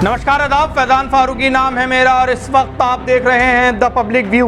नमस्कार आदाब, फैजान फारूकी नाम है मेरा और इस वक्त आप देख रहे हैं द पब्लिक व्यू।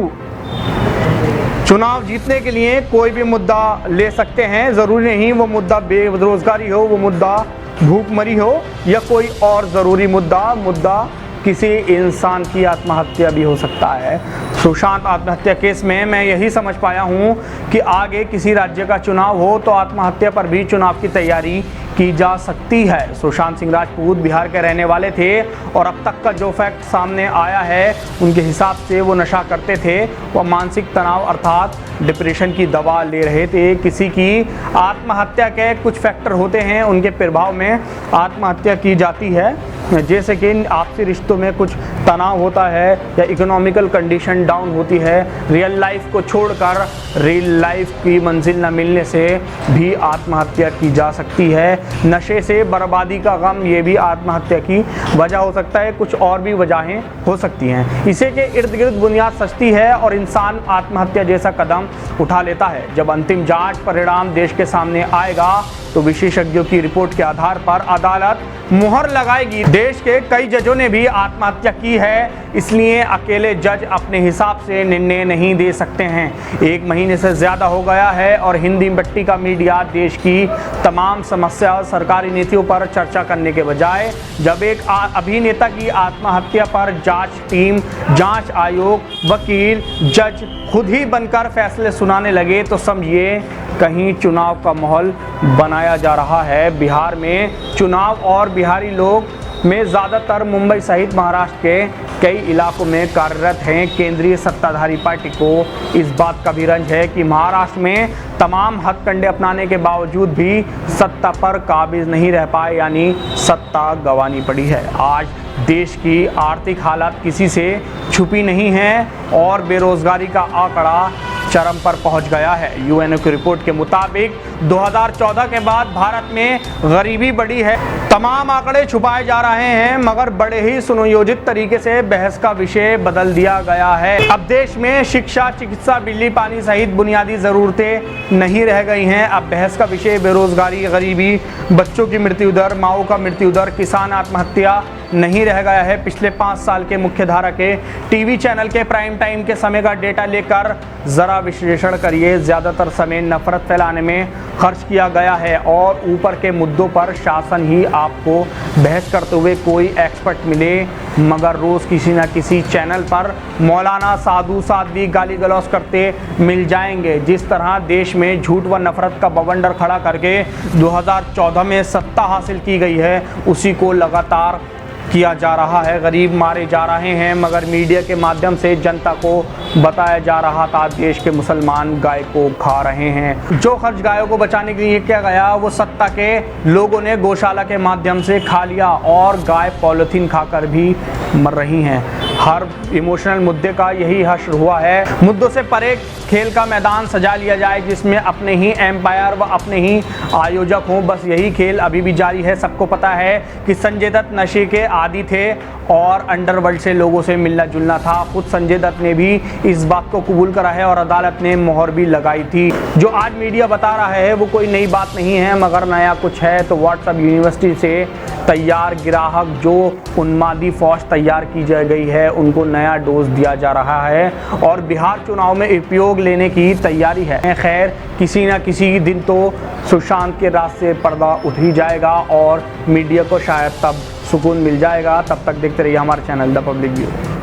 चुनाव जीतने के लिए कोई भी मुद्दा ले सकते हैं, ज़रूरी नहीं वो मुद्दा बेरोजगारी हो, वो मुद्दा भूखमरी हो या कोई और ज़रूरी मुद्दा किसी इंसान की आत्महत्या भी हो सकता है। सुशांत आत्महत्या केस में मैं यही समझ पाया हूँ कि आगे किसी राज्य का चुनाव हो तो आत्महत्या पर भी चुनाव की तैयारी की जा सकती है। सुशांत सिंह राजपूत बिहार के रहने वाले थे और अब तक का जो फैक्ट सामने आया है उनके हिसाब से वो नशा करते थे, वो मानसिक तनाव अर्थात डिप्रेशन की दवा ले रहे थे। किसी की आत्महत्या के कुछ फैक्टर होते हैं, उनके प्रभाव में आत्महत्या की जाती है, जैसे कि आपसी रिश्तों में कुछ तनाव होता है या इकोनॉमिकल कंडीशन डाउन होती है। रियल लाइफ को छोड़कर रियल लाइफ की मंजिल न मिलने से भी आत्महत्या की जा सकती है। नशे से बर्बादी का गम, ये भी आत्महत्या की वजह हो सकता है। कुछ और भी वजहें हो सकती हैं। इसी के इर्द गिर्द बुनियाद सजती है और इंसान आत्महत्या जैसा कदम उठा लेता है। जब अंतिम जांच परिणाम देश के सामने आएगा तो विशेषज्ञों की रिपोर्ट के आधार पर अदालत मुहर लगाएगी। देश के कई जजों ने भी आत्महत्या की है, इसलिए अकेले जज अपने हिसाब से निर्णय नहीं दे सकते हैं। 1 महीने से ज़्यादा हो गया है और हिंदी पट्टी का मीडिया देश की तमाम समस्या और सरकारी नीतियों पर चर्चा करने के बजाय जब एक अभिनेता की आत्महत्या पर जांच टीम, जांच आयोग, वकील, जज खुद ही बनकर फैसले सुनाने लगे तो समझिए कहीं चुनाव का माहौल बनाया जा रहा है। बिहार में चुनाव और बिहारी लोग में ज़्यादातर मुंबई सहित महाराष्ट्र के कई इलाकों में कार्यरत हैं। केंद्रीय सत्ताधारी पार्टी को इस बात का भी रंज है कि महाराष्ट्र में तमाम हथकंडे अपनाने के बावजूद भी सत्ता पर काबिज नहीं रह पाए, यानी सत्ता गंवानी पड़ी है। आज देश की आर्थिक हालत किसी से छुपी नहीं है और बेरोजगारी का आंकड़ा चरम पर पहुंच गया है। यूएनओ की रिपोर्ट के मुताबिक 2014 के बाद भारत में गरीबी बढ़ी है। तमाम आंकड़े छुपाए जा रहे हैं मगर बड़े ही सुनियोजित तरीके से बहस का विषय बदल दिया गया है। अब देश में शिक्षा, चिकित्सा, बिजली, पानी सहित बुनियादी ज़रूरतें नहीं रह गई हैं। अब बहस का विषय बेरोजगारी, गरीबी, बच्चों की मृत्यु दर, माओ का मृत्यु दर, किसान आत्महत्या नहीं रह गया है। पिछले 5 साल के मुख्यधारा के टीवी चैनल के प्राइम टाइम के समय का डेटा लेकर ज़रा विश्लेषण करिए। ज़्यादातर समय नफरत फैलाने में खर्च किया गया है और ऊपर के मुद्दों पर शासन ही आपको बहस करते हुए कोई एक्सपर्ट मिले मगर रोज़ किसी न किसी चैनल पर मौलाना, साधु, साध्वी गाली गलौज करते मिल जाएंगे। जिस तरह देश में झूठ व नफरत का बवंडर खड़ा करके 2014 में सत्ता हासिल की गई है, उसी को लगातार किया जा रहा है। गरीब मारे जा रहे हैं मगर मीडिया के माध्यम से जनता को बताया जा रहा था देश के मुसलमान गाय को खा रहे हैं। जो खर्च गायों को बचाने के लिए किया गया वो सत्ता के लोगों ने गौशाला के माध्यम से खा लिया और गाय पॉलिथीन खाकर भी मर रही हैं। हर इमोशनल मुद्दे का यही हश्र हुआ है। मुद्दों से परे खेल का मैदान सजा लिया जाए जिसमें अपने ही एम्पायर व अपने ही आयोजक हों। बस यही खेल अभी भी जारी है। सबको पता है कि संजय दत्त नशे के आदी थे और अंडरवर्ल्ड से लोगों से मिलना जुलना था। खुद संजय दत्त ने भी इस बात को कबूल करा है और अदालत ने मोहर भी लगाई थी। जो आज मीडिया बता रहा है वो कोई नई बात नहीं है मगर नया कुछ है तो व्हाट्सएप यूनिवर्सिटी से तैयार ग्राहक जो उन्मादी फौज तैयार की जा गई है उनको नया डोज दिया जा रहा है और बिहार चुनाव में उपयोग लेने की तैयारी है। खैर किसी न किसी दिन तो सुशांत के रास्ते से पर्दा उठ ही जाएगा और मीडिया को शायद तब सुकून मिल जाएगा। तब तक देखते रहिए हमारे चैनल द पब्लिक व्यू।